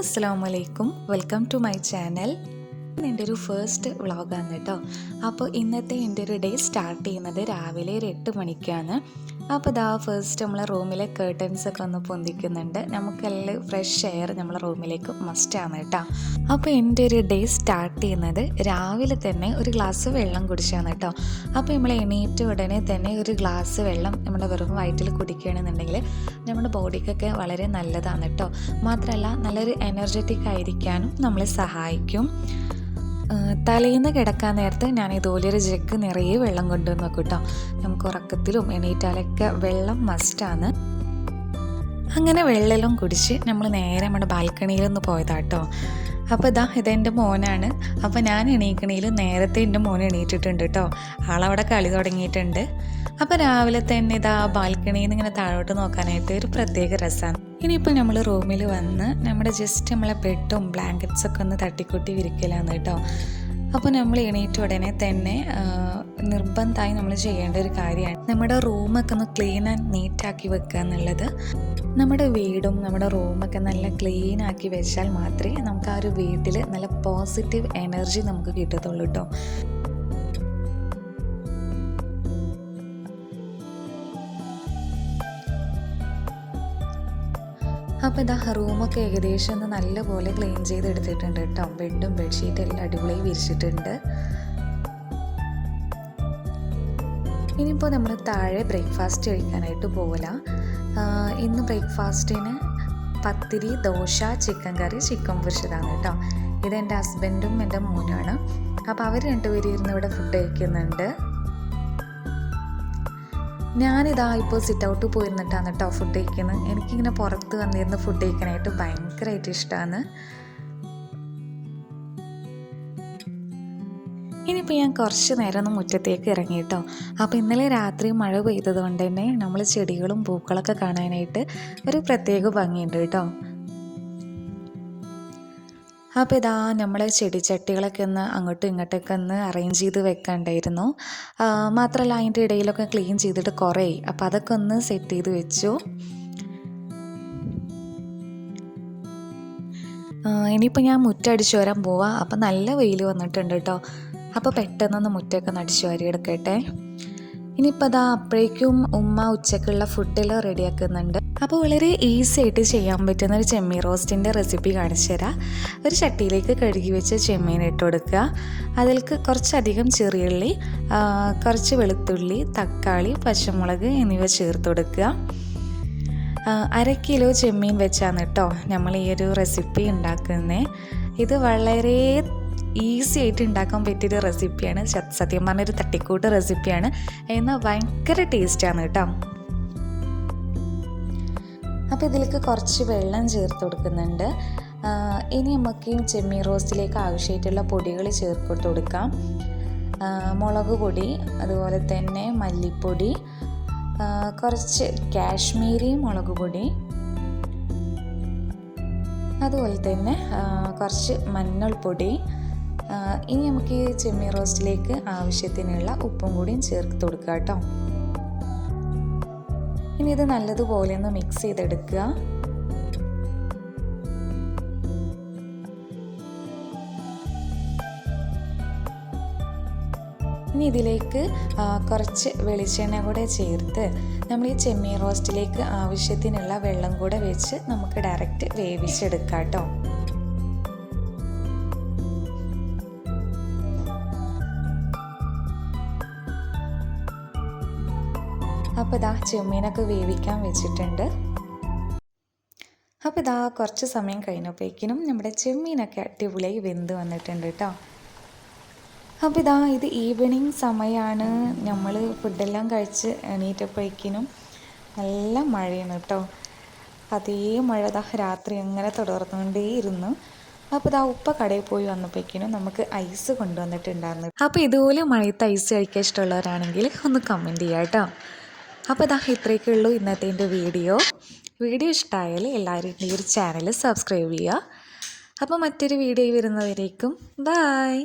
അസ്സലാമു welcome to my channel. എൻ്റെ ഒരു ഫസ്റ്റ് വ്ളോഗാണ് കേട്ടോ. അപ്പോൾ ഇന്നത്തെ എൻ്റെ ഒരു ഡേ സ്റ്റാർട്ട് ചെയ്യുന്നത് രാവിലെ ഒരു 8 മണിക്കാണ്. അപ്പോൾ ഇതാ ഫസ്റ്റ് നമ്മളെ റൂമിലെ കേർട്ടൻസൊക്കെ ഒന്ന് പൊന്തിക്കുന്നുണ്ട്. നമുക്കെല്ലാം ഫ്രഷ് എയർ നമ്മളെ റൂമിലേക്ക് മസ്റ്റാണ് കേട്ടോ. അപ്പോൾ എൻ്റെ ഒരു ഡേ സ്റ്റാർട്ട് ചെയ്യുന്നത് രാവിലെ തന്നെ ഒരു ഗ്ലാസ് വെള്ളം കുടിച്ചാണ് കേട്ടോ. അപ്പോൾ നമ്മൾ എണീറ്റ ഉടനെ തന്നെ ഒരു ഗ്ലാസ് വെള്ളം നമ്മുടെ വെറും വയറ്റിൽ കുടിക്കുകയാണെന്നുണ്ടെങ്കിൽ നമ്മുടെ ബോഡിക്കൊക്കെ വളരെ നല്ലതാണ് കേട്ടോ. മാത്രമല്ല നല്ലൊരു എനർജറ്റിക് ആയിരിക്കാനും നമ്മളെ സഹായിക്കും. തലേന്ന് കിടക്കാൻ നേരത്ത് ഞാൻ ഇതുപോലൊരു ജഗ് നിറയെ വെള്ളം കൊണ്ടുവന്ന് നോക്കും കേട്ടോ. നമുക്ക് ഉറക്കത്തിലും എണീറ്റാലൊക്കെ വെള്ളം മസ്റ്റാണ്. അങ്ങനെ വെള്ളമെല്ലാം കുടിച്ച് നമ്മൾ നേരെ നമ്മുടെ ബാൽക്കണിയിലൊന്ന് പോയതാട്ടോ. അപ്പോൾ ഇതെൻ്റെ മോനാണ്. അപ്പോൾ ഞാൻ എണീക്കണയിൽ നേരത്തെ എൻ്റെ മോൻ എണീറ്റിട്ടുണ്ട് കേട്ടോ. ആളവിടെ കളി തുടങ്ങിയിട്ടുണ്ട്. അപ്പോൾ രാവിലെ തന്നെ ബാൽക്കണിയിൽ നിന്ന് ഇങ്ങനെ താഴോട്ട് നോക്കാനായിട്ട് ഒരു പ്രത്യേക രസമാണ്. ഇനിയിപ്പോൾ നമ്മൾ റൂമിൽ വന്ന് നമ്മുടെ ജസ്റ്റ് നമ്മളെ ബെഡും ബ്ലാങ്കറ്റ്സൊക്കെ ഒന്ന് തട്ടിക്കൂട്ടി വിരിക്കലാണ് കേട്ടോ. അപ്പോൾ നമ്മൾ എണീറ്റ ഉടനെ തന്നെ നിർബന്ധമായി നമ്മൾ ചെയ്യേണ്ട ഒരു കാര്യമാണ് നമ്മുടെ റൂമൊക്കെ ഒന്ന് ക്ലീൻ ആൻഡ് നീറ്റാക്കി വെക്കുക എന്നുള്ളത്. നമ്മുടെ വീടും നമ്മുടെ റൂമൊക്കെ നല്ല ക്ലീൻ ആക്കി വെച്ചാൽ മാത്രമേ നമുക്ക് ആ ഒരു വീട്ടിൽ നല്ല പോസിറ്റീവ് എനർജി നമുക്ക് കിട്ടത്തുള്ളൂ കേട്ടോ. അപ്പോൾ റൂമൊക്കെ ഏകദേശം ഒന്ന് നല്ലപോലെ ക്ലീൻ ചെയ്തെടുത്തിട്ടുണ്ട് കേട്ടോ. ബെഡും ബെഡ്ഷീറ്റും എല്ലാം അടിപൊളിയായി വിരിച്ചിട്ടുണ്ട്. ഇനിയിപ്പോൾ നമ്മൾ താഴെ ബ്രേക്ക്ഫാസ്റ്റ് കഴിക്കാനായിട്ട് പോകില്ല. ഇന്ന് ബ്രേക്ക്ഫാസ്റ്റിന് പത്തിരി, ദോശ, ചിക്കൻ കറി, ചിക്കൻ പൊരിച്ചതാണ് കേട്ടോ. ഇതെൻ്റെ ഹസ്ബൻഡും എൻ്റെ മോനുമാണ്. അപ്പോൾ അവർ രണ്ടുപേരും ഇരുന്ന് ഇവിടെ ഫുഡ് കഴിക്കുന്നുണ്ട്. ഇപ്പോൾ സിറ്റ് ഔട്ട് പോയിരുന്നിട്ടാണ് കേട്ടോ ഫുഡ് കഴിക്കുന്നത്. എനിക്കിങ്ങനെ പുറത്ത് വന്നിരുന്ന് ഫുഡ് കഴിക്കാനായിട്ട് ഭയങ്കരമായിട്ട് ഇഷ്ടമാണ്. ഇനിയിപ്പോൾ ഞാൻ കുറച്ച് നേരം ഒന്ന് മുറ്റത്തേക്ക് ഇറങ്ങി കേട്ടോ. അപ്പോൾ ഇന്നലെ രാത്രി മഴ പെയ്തത് കൊണ്ട് തന്നെ നമ്മൾ ചെടികളും പൂക്കളൊക്കെ കാണാനായിട്ട് ഒരു പ്രത്യേക ഭംഗിയുണ്ട് കേട്ടോ. അപ്പോൾ നമ്മൾ ചെടിച്ചട്ടികളൊക്കെ ഒന്ന് അങ്ങോട്ടും ഇങ്ങോട്ടൊക്കെ ഒന്ന് അറേഞ്ച് ചെയ്ത് വെക്കാണ്ടായിരുന്നു. മാത്രമല്ല അതിൻ്റെ ഇടയിലൊക്കെ ക്ലീൻ ചെയ്തിട്ട് കുറേ, അപ്പോൾ അതൊക്കെ ഒന്ന് സെറ്റ് ചെയ്ത് വെച്ചു. ഇനിയിപ്പോൾ ഞാൻ മുറ്റടിച്ചു വരാൻ പോവാം. അപ്പോൾ നല്ല വെയിൽ വന്നിട്ടുണ്ട് കേട്ടോ. അപ്പോൾ പെട്ടെന്നൊന്ന് മുറ്റമൊക്കെ ഒന്ന് അടിച്ചു വാരി എടുക്കട്ടെ. ഇനിയിപ്പോൾ അപ്പോഴേക്കും ഉമ്മ ഉച്ചക്കുള്ള ഫുഡെല്ലാം റെഡിയാക്കുന്നുണ്ട്. അപ്പോൾ വളരെ ഈസി ആയിട്ട് ചെയ്യാൻ പറ്റുന്ന ഒരു ചെമ്മീൻ റോസ്റ്റിൻ്റെ റെസിപ്പി കാണിച്ചു തരാം. ഒരു ചട്ടിയിലേക്ക് കഴുകി വെച്ച് ചെമ്മീൻ ഇട്ട് കൊടുക്കുക. അതിലേക്ക് കുറച്ചധികം ചെറിയുള്ളി, കുറച്ച് വെളുത്തുള്ളി, തക്കാളി, പച്ചമുളക് എന്നിവ ചേർത്ത് കൊടുക്കുക. 1/2 കിലോ ചെമ്മീൻ വെച്ചാണ് കേട്ടോ നമ്മൾ ഈ ഒരു റെസിപ്പി ഉണ്ടാക്കുന്നത്. ഇത് വളരെ ഈസി ആയിട്ട് ഉണ്ടാക്കാൻ പറ്റിയൊരു റെസിപ്പിയാണ്. സത്യം പറഞ്ഞൊരു തട്ടിക്കൂട്ട് റെസിപ്പിയാണ്, എന്നാൽ ഭയങ്കര ടേസ്റ്റാണ് കേട്ടോ. അപ്പോൾ ഇതിലേക്ക് കുറച്ച് വെള്ളം ചേർത്ത് കൊടുക്കുന്നുണ്ട്. ഇനി നമുക്ക് ഈ ചെമ്മീൻ റോസ്റ്റിലേക്ക് ആവശ്യമായിട്ടുള്ള പൊടികൾ ചേർത്ത് കൊടുക്കാം. മുളക് പൊടി, അതുപോലെ തന്നെ മല്ലിപ്പൊടി, കുറച്ച് കാശ്മീരി മുളക് പൊടി, അതുപോലെ തന്നെ കുറച്ച് മഞ്ഞൾപ്പൊടി. ഇനി നമുക്ക് ഈ ചെമ്മീൻ റോസ്റ്റിലേക്ക് ആവശ്യത്തിനുള്ള ഉപ്പും കൂടിയും ചേർത്ത് കൊടുക്കുക കേട്ടോ. ഇനി ഇത് നല്ലതുപോലെ ഒന്ന് മിക്സ് ചെയ്തെടുക്കുക. ഇനി ഇതിലേക്ക് കുറച്ച് വെളിച്ചെണ്ണ കൂടെ ചേർത്ത് നമ്മൾ ഈ ചെമ്മീൻ റോസ്റ്റിലേക്ക് ആവശ്യത്തിനുള്ള വെള്ളം കൂടെ വെച്ച് നമുക്ക് ഡയറക്റ്റ് വേവിച്ചെടുക്കാം കേട്ടോ. അപ്പോൾ ചെമ്മീനൊക്കെ വേവിക്കാൻ വെച്ചിട്ടുണ്ട്. അപ്പോൾ കുറച്ച് സമയം കഴിഞ്ഞപ്പോഴേക്കിനും നമ്മുടെ ചെമ്മീനൊക്കെ അടിപൊളിയായി വെന്ത് വന്നിട്ടുണ്ട് കേട്ടോ. അപ്പോൾ ഇത് ഈവനിങ് സമയമാണ്. നമ്മൾ ഫുഡെല്ലാം കഴിച്ച് എണീറ്റപ്പോഴേക്കിനും നല്ല മഴയാണ് കേട്ടോ. അതേ മഴ രാത്രി അങ്ങനെ തുടർന്നുകൊണ്ടേയിരുന്നു. അപ്പോൾ ഉപ്പ കടയിൽ പോയി വന്നപ്പോഴേക്കിനും നമുക്ക് ഐസ് കൊണ്ടുവന്നിട്ടുണ്ടായിരുന്നു. അപ്പോൾ ഇതുപോലെ മഴയത്ത് ഐസ് കഴിക്കാൻ ഇഷ്ടമുള്ളവരാണെങ്കിൽ ഒന്ന് കമൻറ്റ് ചെയ്യാം കേട്ടോ. അപ്പോൾ ഇത്രയൊക്കെ ഉള്ളൂ ഇന്നത്തെ എൻ്റെ വീഡിയോ ഇഷ്ടമായാൽ എല്ലാവരും ഈ ഒരു ചാനൽ സബ്സ്ക്രൈബ് ചെയ്യുക. അപ്പോൾ മറ്റൊരു വീഡിയോ വരുന്നവരേക്കും ബൈ.